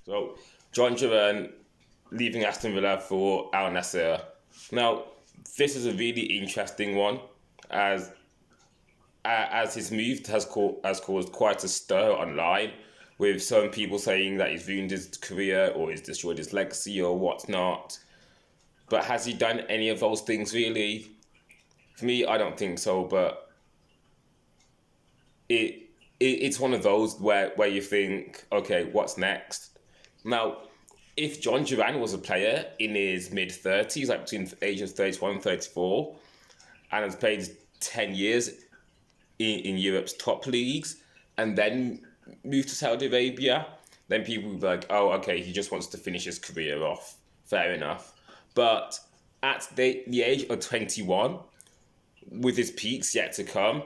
So, Jhon Duran leaving Aston Villa for Al-Nassr. Now, this is a really interesting one, as his move has caused quite a stir online, with some people saying that he's ruined his career or he's destroyed his legacy or whatnot. But has he done any of those things really? For me, I don't think so. But it's one of those where you think, okay, what's next? Now, if Jhon Duran was a player in his mid 30s, like between the ages 31 and 34, and has played 10 years in Europe's top leagues, and then moved to Saudi Arabia, then people would be like, oh, okay, he just wants to finish his career off. Fair enough. But at the age of 21, with his peaks yet to come,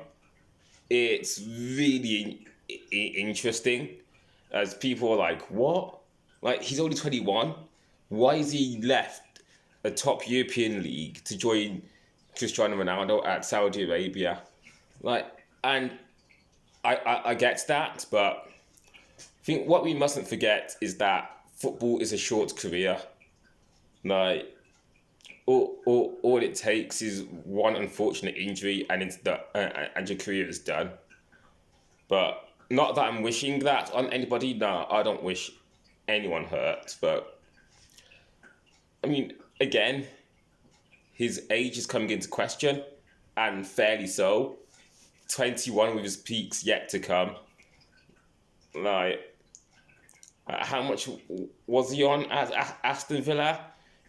it's really interesting, as people are like, what? Like, he's only 21. Why is he left a top European league to join Cristiano Ronaldo at Saudi Arabia? Like, and I get that, but I think what we mustn't forget is that football is a short career. Like, all it takes is one unfortunate injury and it's done, and your career is done. But not that I'm wishing that on anybody. No, I don't wish anyone hurt. But I mean, again, his age is coming into question, and fairly so. 21 with his peaks yet to come. Like, how much was he on at Aston Villa?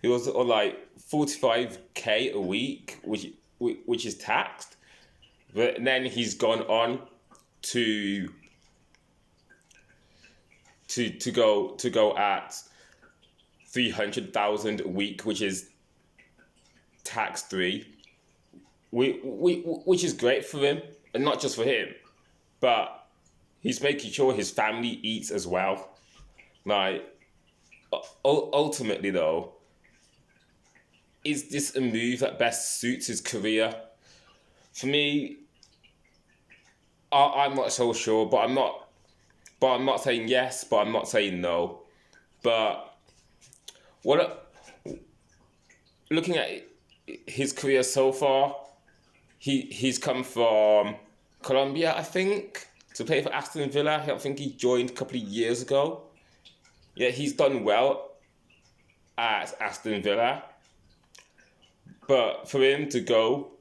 He was on like 45k a week, which is taxed. But then he's gone on to go at 300,000 a week, which is tax free. Which is great for him, and not just for him, but he's making sure his family eats as well. Like, ultimately though, is this a move that best suits his career? For me, I'm not so sure, but I'm not saying yes, but I'm not saying no. But what looking at his career so far, he's come from Colombia, I think, to play for Aston Villa. I think he joined a couple of years ago. Yeah, he's done well at Aston Villa. But for him to go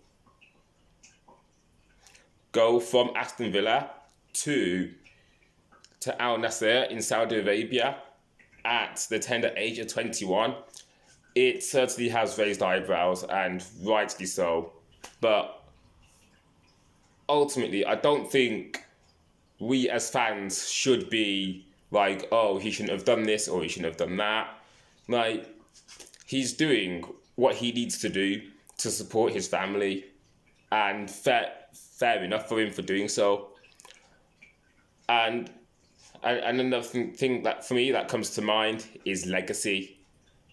from Aston Villa to Al-Nassr in Saudi Arabia at the tender age of 21, it certainly has raised eyebrows, and rightly so. But ultimately, I don't think we as fans should be like, oh, he shouldn't have done this or he shouldn't have done that. Like, he's doing what he needs to do to support his family, and fair enough for him for doing so. And another thing that for me that comes to mind is legacy.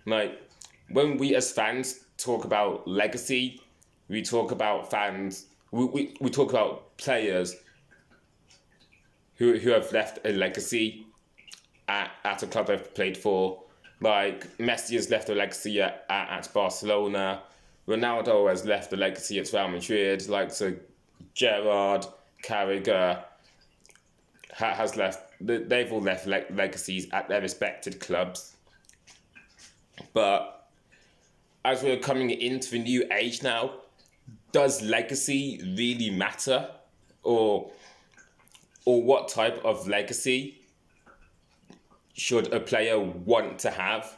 Like, when we as fans talk about legacy, we talk about fans. We talk about players who have left a legacy at a club they've played for. Like, Messi has left a legacy at Barcelona. Ronaldo has left a legacy at Real Madrid. Like, so Gerrard, Carragher has left. They've all left legacies at their respected clubs. But as we're coming into a new age now, does legacy really matter? Or what type of legacy should a player want to have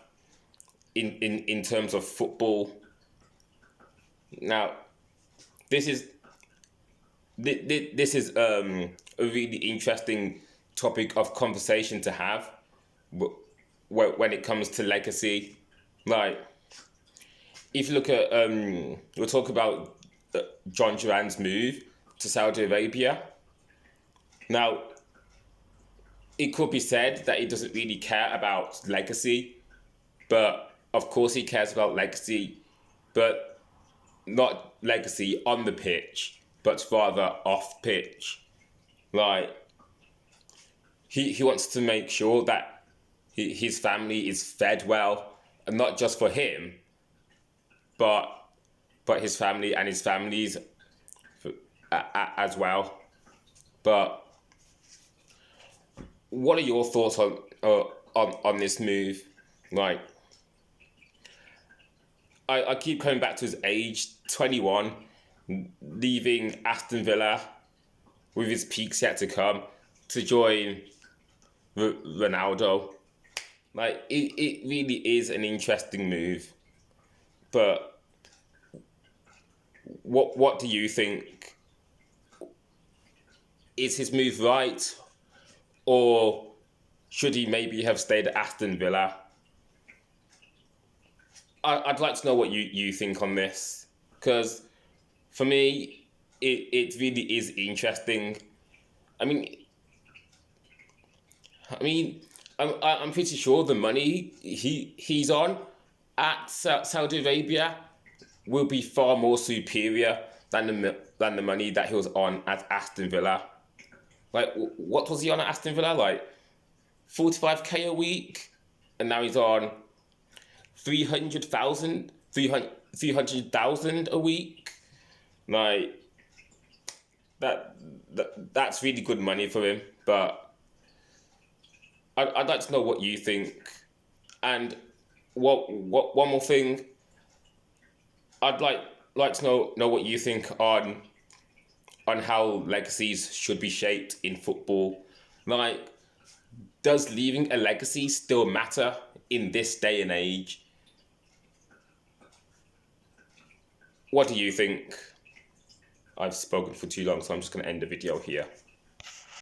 in terms of football? Now, this is a really interesting topic of conversation to have when it comes to legacy. Like, if you look at we'll talk about Jhon Duran's move to Saudi Arabia. Now, it could be said that he doesn't really care about legacy, but of course he cares about legacy, but not legacy on the pitch, but rather off pitch. Like, he wants to make sure that his family is fed well, and not just for him, but his family and his families as well. But what are your thoughts on this move? Like, I keep coming back to his age, 21, leaving Aston Villa with his peaks yet to come to join Ronaldo. Like, it really is an interesting move. But what do you think? Is his move right? Or should he maybe have stayed at Aston Villa? I'd like to know what you think on this. Because for me, it really is interesting. I mean, I'm pretty sure the money he's on at Saudi Arabia will be far more superior than the money that he was on at Aston Villa. Like, what was he on at Aston Villa? Like, 45k a week, and now he's on 300,000 a week. Like, that's really good money for him. But I'd like to know what you think. And one more thing, I'd like to know what you think on how legacies should be shaped in football. Like, does leaving a legacy still matter in this day and age? What do you think? I've spoken for too long, so I'm just going to end the video here.